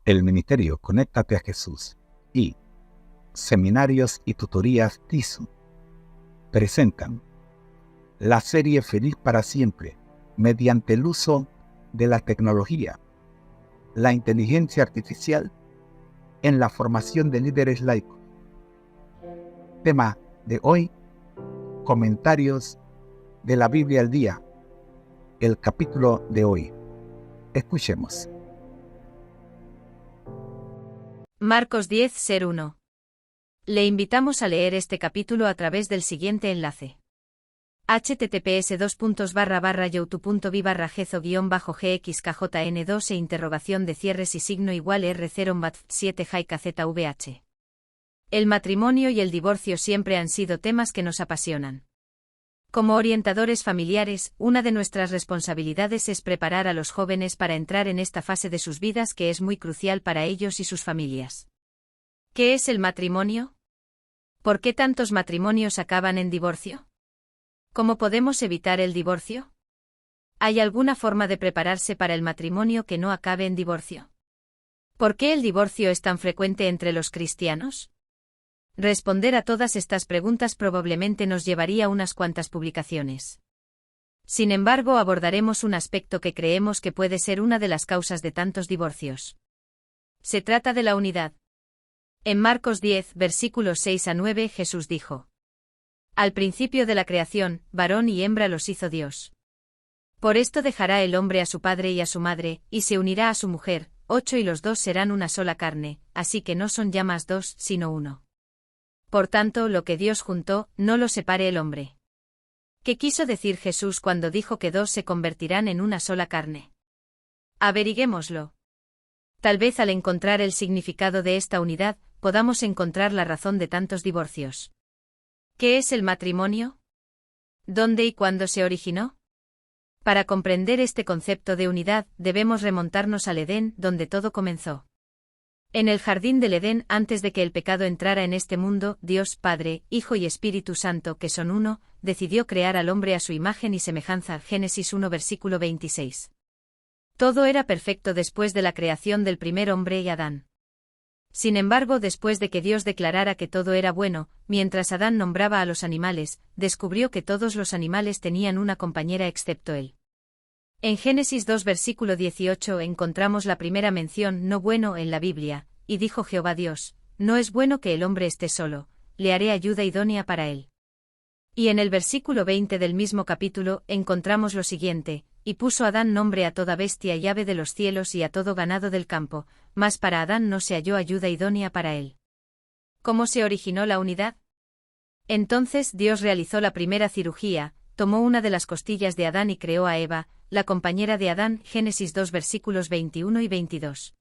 El Ministerio Conéctate a Jesús y Seminarios y Tutorías TISU presentan la serie Feliz para Siempre mediante el uso de la tecnología, la inteligencia artificial en la formación de líderes laicos. Tema de hoy: comentarios de la Biblia al día, el capítulo de hoy. Escuchemos. Marcos 10:1. Le invitamos a leer este capítulo a través del siguiente enlace. https://youtube.v/jezo-gxkjn2 interrogación de cierres y signo igual R0MAT7 JKZVH. El matrimonio y el divorcio siempre han sido temas que nos apasionan. Como orientadores familiares, una de nuestras responsabilidades es preparar a los jóvenes para entrar en esta fase de sus vidas que es muy crucial para ellos y sus familias. ¿Qué es el matrimonio? ¿Por qué tantos matrimonios acaban en divorcio? ¿Cómo podemos evitar el divorcio? ¿Hay alguna forma de prepararse para el matrimonio que no acabe en divorcio? ¿Por qué el divorcio es tan frecuente entre los cristianos? Responder a todas estas preguntas probablemente nos llevaría unas cuantas publicaciones. Sin embargo, abordaremos un aspecto que creemos que puede ser una de las causas de tantos divorcios. Se trata de la unidad. En Marcos 10, versículos 6 a 9, Jesús dijo: Al principio de la creación, varón y hembra los hizo Dios. Por esto dejará el hombre a su padre y a su madre, y se unirá a su mujer, 8 y los dos serán una sola carne, así que no son ya más dos, sino uno. Por tanto, lo que Dios juntó, no lo separe el hombre. ¿Qué quiso decir Jesús cuando dijo que dos se convertirán en una sola carne? Averiguémoslo. Tal vez al encontrar el significado de esta unidad, podamos encontrar la razón de tantos divorcios. ¿Qué es el matrimonio? ¿Dónde y cuándo se originó? Para comprender este concepto de unidad, debemos remontarnos al Edén, donde todo comenzó. En el jardín del Edén, antes de que el pecado entrara en este mundo, Dios Padre, Hijo y Espíritu Santo, que son uno, decidió crear al hombre a su imagen y semejanza. Génesis 1 versículo 26. Todo era perfecto después de la creación del primer hombre y Adán. Sin embargo, después de que Dios declarara que todo era bueno, mientras Adán nombraba a los animales, descubrió que todos los animales tenían una compañera excepto él. En Génesis 2 versículo 18 encontramos la primera mención no bueno en la Biblia, y dijo Jehová Dios: no es bueno que el hombre esté solo, le haré ayuda idónea para él. Y en el versículo 20 del mismo capítulo encontramos lo siguiente: y puso Adán nombre a toda bestia y ave de los cielos y a todo ganado del campo, mas para Adán no se halló ayuda idónea para él. ¿Cómo se originó la unidad? Entonces Dios realizó la primera cirugía, tomó una de las costillas de Adán y creó a Eva, la compañera de Adán. Génesis 2 versículos 21 y 22.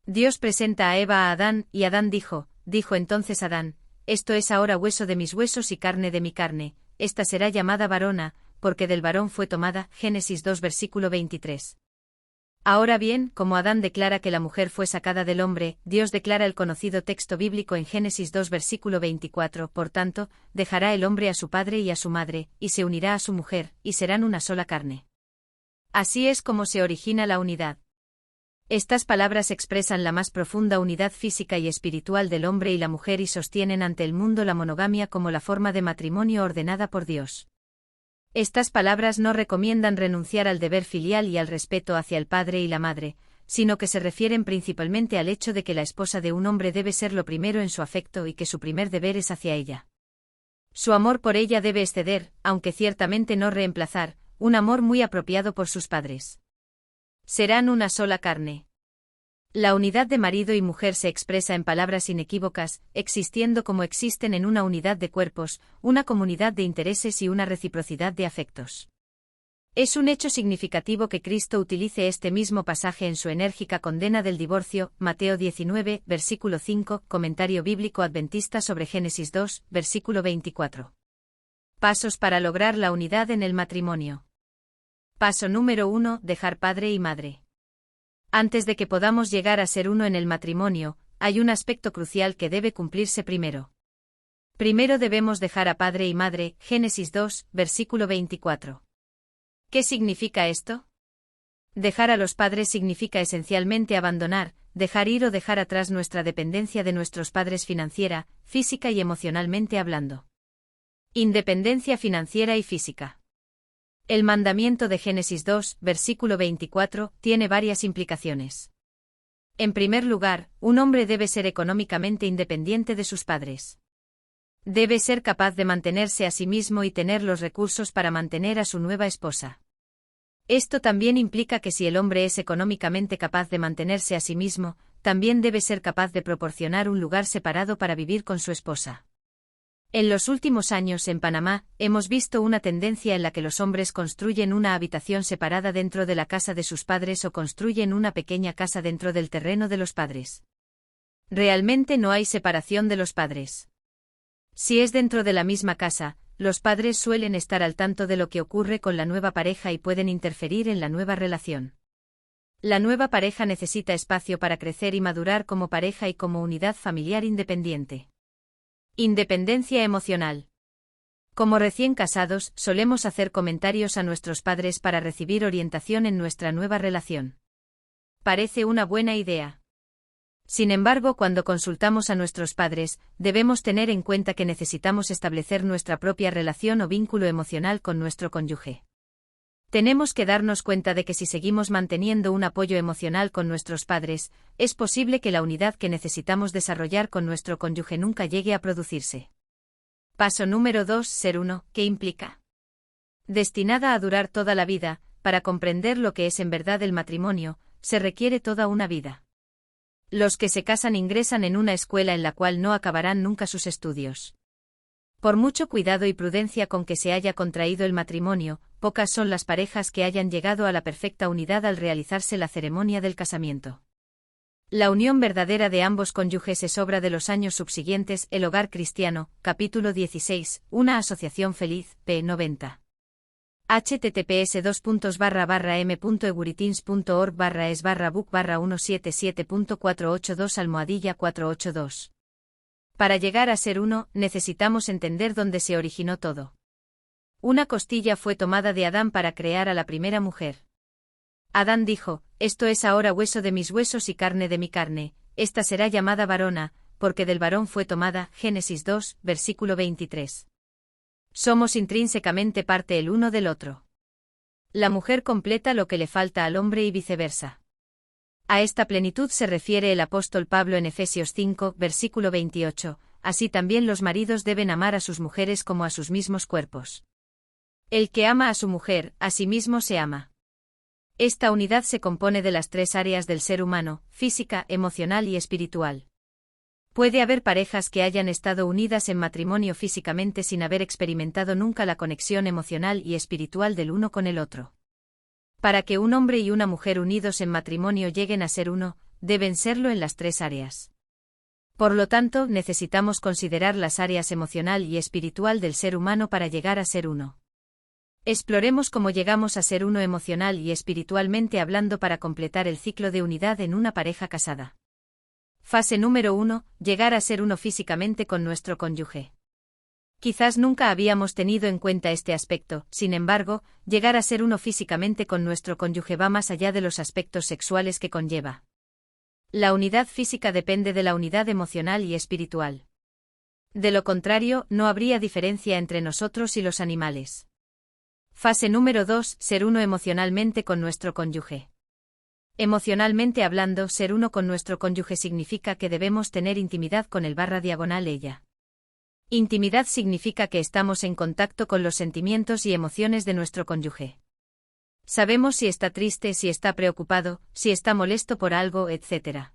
Dios presenta a Eva a Adán, y Adán dijo entonces Adán: esto es ahora hueso de mis huesos y carne de mi carne, esta será llamada varona, porque del varón fue tomada. Génesis 2 versículo 23. Ahora bien, como Adán declara que la mujer fue sacada del hombre, Dios declara el conocido texto bíblico en Génesis 2 versículo 24, por tanto, dejará el hombre a su padre y a su madre, y se unirá a su mujer, y serán una sola carne. Así es como se origina la unidad. Estas palabras expresan la más profunda unidad física y espiritual del hombre y la mujer y sostienen ante el mundo la monogamia como la forma de matrimonio ordenada por Dios. Estas palabras no recomiendan renunciar al deber filial y al respeto hacia el padre y la madre, sino que se refieren principalmente al hecho de que la esposa de un hombre debe ser lo primero en su afecto y que su primer deber es hacia ella. Su amor por ella debe exceder, aunque ciertamente no reemplazar, un amor muy apropiado por sus padres. Serán una sola carne. La unidad de marido y mujer se expresa en palabras inequívocas, existiendo como existen en una unidad de cuerpos, una comunidad de intereses y una reciprocidad de afectos. Es un hecho significativo que Cristo utilice este mismo pasaje en su enérgica condena del divorcio. Mateo 19, versículo 5, comentario bíblico adventista sobre Génesis 2, versículo 24. Pasos para lograr la unidad en el matrimonio. Paso número 1: dejar padre y madre. Antes de que podamos llegar a ser uno en el matrimonio, hay un aspecto crucial que debe cumplirse primero. Primero debemos dejar a padre y madre. Génesis 2, versículo 24. ¿Qué significa esto? Dejar a los padres significa esencialmente abandonar, dejar ir o dejar atrás nuestra dependencia de nuestros padres financiera, física y emocionalmente hablando. Independencia financiera y física. El mandamiento de Génesis 2, versículo 24, tiene varias implicaciones. En primer lugar, un hombre debe ser económicamente independiente de sus padres. Debe ser capaz de mantenerse a sí mismo y tener los recursos para mantener a su nueva esposa. Esto también implica que si el hombre es económicamente capaz de mantenerse a sí mismo, también debe ser capaz de proporcionar un lugar separado para vivir con su esposa. En los últimos años en Panamá, hemos visto una tendencia en la que los hombres construyen una habitación separada dentro de la casa de sus padres o construyen una pequeña casa dentro del terreno de los padres. Realmente no hay separación de los padres. Si es dentro de la misma casa, los padres suelen estar al tanto de lo que ocurre con la nueva pareja y pueden interferir en la nueva relación. La nueva pareja necesita espacio para crecer y madurar como pareja y como unidad familiar independiente. Independencia emocional. Como recién casados, solemos hacer comentarios a nuestros padres para recibir orientación en nuestra nueva relación. Parece una buena idea. Sin embargo, cuando consultamos a nuestros padres, debemos tener en cuenta que necesitamos establecer nuestra propia relación o vínculo emocional con nuestro cónyuge. Tenemos que darnos cuenta de que si seguimos manteniendo un apoyo emocional con nuestros padres, es posible que la unidad que necesitamos desarrollar con nuestro cónyuge nunca llegue a producirse. Paso número 2. Ser uno. ¿Qué implica? Destinada a durar toda la vida, para comprender lo que es en verdad el matrimonio, se requiere toda una vida. Los que se casan ingresan en una escuela en la cual no acabarán nunca sus estudios. Por mucho cuidado y prudencia con que se haya contraído el matrimonio, pocas son las parejas que hayan llegado a la perfecta unidad al realizarse la ceremonia del casamiento. La unión verdadera de ambos cónyuges es obra de los años subsiguientes. El Hogar Cristiano, capítulo 16, una asociación feliz, p. 90. https://m.eguritins.org/es/book/177.482/482. Para llegar a ser uno, necesitamos entender dónde se originó todo. Una costilla fue tomada de Adán para crear a la primera mujer. Adán dijo: «Esto es ahora hueso de mis huesos y carne de mi carne, esta será llamada varona, porque del varón fue tomada». Génesis 2, versículo 23. Somos intrínsecamente parte el uno del otro. La mujer completa lo que le falta al hombre y viceversa. A esta plenitud se refiere el apóstol Pablo en Efesios 5, versículo 28, así también los maridos deben amar a sus mujeres como a sus mismos cuerpos. El que ama a su mujer, a sí mismo se ama. Esta unidad se compone de las tres áreas del ser humano: física, emocional y espiritual. Puede haber parejas que hayan estado unidas en matrimonio físicamente sin haber experimentado nunca la conexión emocional y espiritual del uno con el otro. Para que un hombre y una mujer unidos en matrimonio lleguen a ser uno, deben serlo en las tres áreas. Por lo tanto, necesitamos considerar las áreas emocional y espiritual del ser humano para llegar a ser uno. Exploremos cómo llegamos a ser uno emocional y espiritualmente hablando para completar el ciclo de unidad en una pareja casada. Fase número 1. Llegar a ser uno físicamente con nuestro cónyuge. Quizás nunca habíamos tenido en cuenta este aspecto, sin embargo, llegar a ser uno físicamente con nuestro cónyuge va más allá de los aspectos sexuales que conlleva. La unidad física depende de la unidad emocional y espiritual. De lo contrario, no habría diferencia entre nosotros y los animales. Fase número 2. Ser uno emocionalmente con nuestro cónyuge. Emocionalmente hablando, ser uno con nuestro cónyuge significa que debemos tener intimidad con el /ella. Intimidad significa que estamos en contacto con los sentimientos y emociones de nuestro cónyuge. Sabemos si está triste, si está preocupado, si está molesto por algo, etc.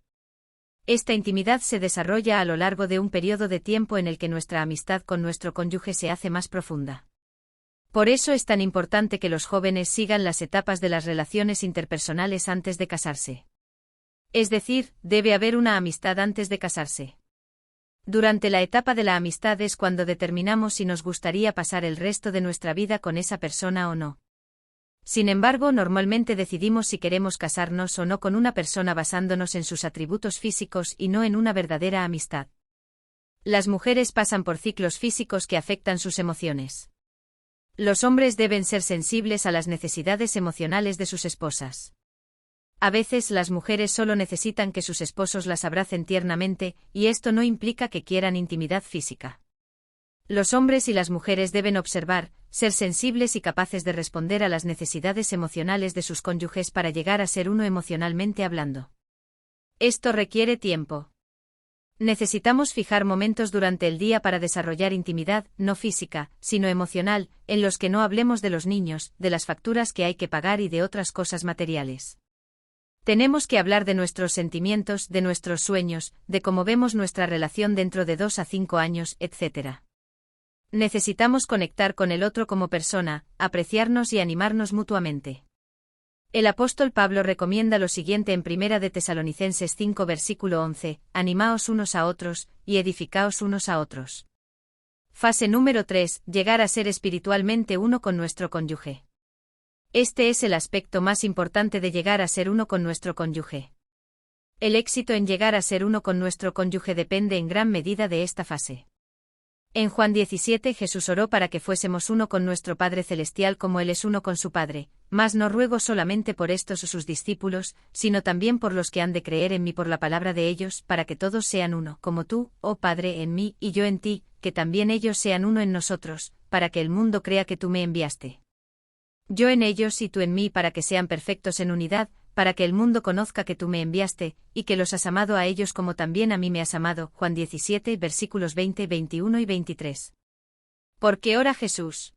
Esta intimidad se desarrolla a lo largo de un periodo de tiempo en el que nuestra amistad con nuestro cónyuge se hace más profunda. Por eso es tan importante que los jóvenes sigan las etapas de las relaciones interpersonales antes de casarse. Es decir, debe haber una amistad antes de casarse. Durante la etapa de la amistad es cuando determinamos si nos gustaría pasar el resto de nuestra vida con esa persona o no. Sin embargo, normalmente decidimos si queremos casarnos o no con una persona basándonos en sus atributos físicos y no en una verdadera amistad. Las mujeres pasan por ciclos físicos que afectan sus emociones. Los hombres deben ser sensibles a las necesidades emocionales de sus esposas. A veces las mujeres solo necesitan que sus esposos las abracen tiernamente, y esto no implica que quieran intimidad física. Los hombres y las mujeres deben observar, ser sensibles y capaces de responder a las necesidades emocionales de sus cónyuges para llegar a ser uno emocionalmente hablando. Esto requiere tiempo. Necesitamos fijar momentos durante el día para desarrollar intimidad, no física, sino emocional, en los que no hablemos de los niños, de las facturas que hay que pagar y de otras cosas materiales. Tenemos que hablar de nuestros sentimientos, de nuestros sueños, de cómo vemos nuestra relación dentro de 2 a 5 años, etc. Necesitamos conectar con el otro como persona, apreciarnos y animarnos mutuamente. El apóstol Pablo recomienda lo siguiente en 1 de Tesalonicenses 5 versículo 11, animaos unos a otros, y edificaos unos a otros. Fase número 3, llegar a ser espiritualmente uno con nuestro cónyuge. Este es el aspecto más importante de llegar a ser uno con nuestro cónyuge. El éxito en llegar a ser uno con nuestro cónyuge depende en gran medida de esta fase. En Juan 17 Jesús oró para que fuésemos uno con nuestro Padre Celestial como Él es uno con su Padre, mas no ruego solamente por estos sus discípulos, sino también por los que han de creer en mí por la palabra de ellos, para que todos sean uno, como tú, oh Padre, en mí y yo en ti, que también ellos sean uno en nosotros, para que el mundo crea que tú me enviaste. Yo en ellos y tú en mí para que sean perfectos en unidad, para que el mundo conozca que tú me enviaste, y que los has amado a ellos como también a mí me has amado. Juan 17, versículos 20, 21 y 23. ¿Por qué ora Jesús?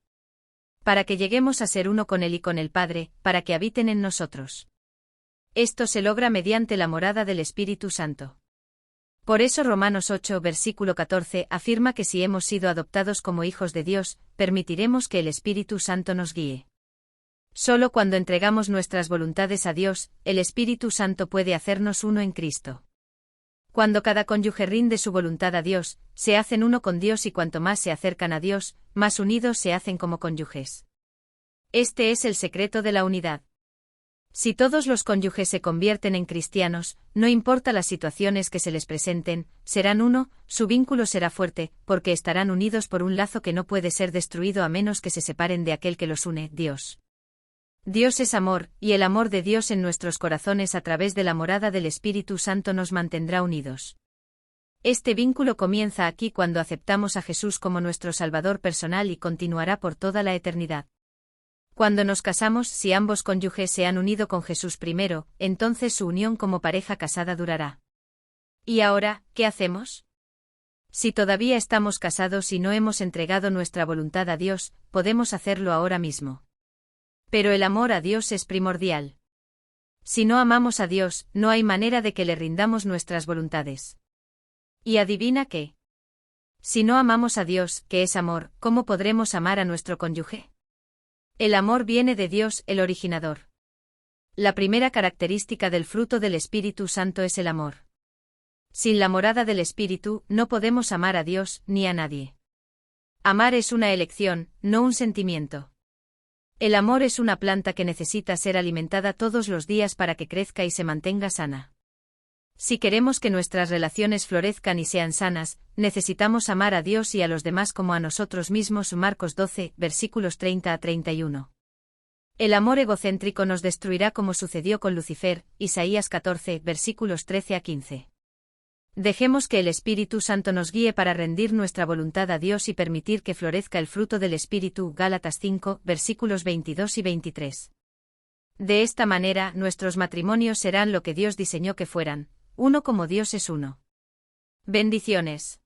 Para que lleguemos a ser uno con Él y con el Padre, para que habiten en nosotros. Esto se logra mediante la morada del Espíritu Santo. Por eso Romanos 8, versículo 14 afirma que si hemos sido adoptados como hijos de Dios, permitiremos que el Espíritu Santo nos guíe. Solo cuando entregamos nuestras voluntades a Dios, el Espíritu Santo puede hacernos uno en Cristo. Cuando cada cónyuge rinde su voluntad a Dios, se hacen uno con Dios y cuanto más se acercan a Dios, más unidos se hacen como cónyuges. Este es el secreto de la unidad. Si todos los cónyuges se convierten en cristianos, no importa las situaciones que se les presenten, serán uno, su vínculo será fuerte, porque estarán unidos por un lazo que no puede ser destruido a menos que se separen de aquel que los une, Dios. Dios es amor, y el amor de Dios en nuestros corazones a través de la morada del Espíritu Santo nos mantendrá unidos. Este vínculo comienza aquí cuando aceptamos a Jesús como nuestro Salvador personal y continuará por toda la eternidad. Cuando nos casamos, si ambos cónyuges se han unido con Jesús primero, entonces su unión como pareja casada durará. ¿Y ahora, qué hacemos? Si todavía estamos casados y no hemos entregado nuestra voluntad a Dios, podemos hacerlo ahora mismo. Pero el amor a Dios es primordial. Si no amamos a Dios, no hay manera de que le rindamos nuestras voluntades. ¿Y adivina qué? Si no amamos a Dios, que es amor, ¿cómo podremos amar a nuestro cónyuge? El amor viene de Dios, el originador. La primera característica del fruto del Espíritu Santo es el amor. Sin la morada del Espíritu, no podemos amar a Dios, ni a nadie. Amar es una elección, no un sentimiento. El amor es una planta que necesita ser alimentada todos los días para que crezca y se mantenga sana. Si queremos que nuestras relaciones florezcan y sean sanas, necesitamos amar a Dios y a los demás como a nosotros mismos. Marcos 12, versículos 30 a 31. El amor egocéntrico nos destruirá como sucedió con Lucifer. Isaías 14, versículos 13 a 15. Dejemos que el Espíritu Santo nos guíe para rendir nuestra voluntad a Dios y permitir que florezca el fruto del Espíritu. Gálatas 5, versículos 22 y 23. De esta manera, nuestros matrimonios serán lo que Dios diseñó que fueran, uno como Dios es uno. Bendiciones.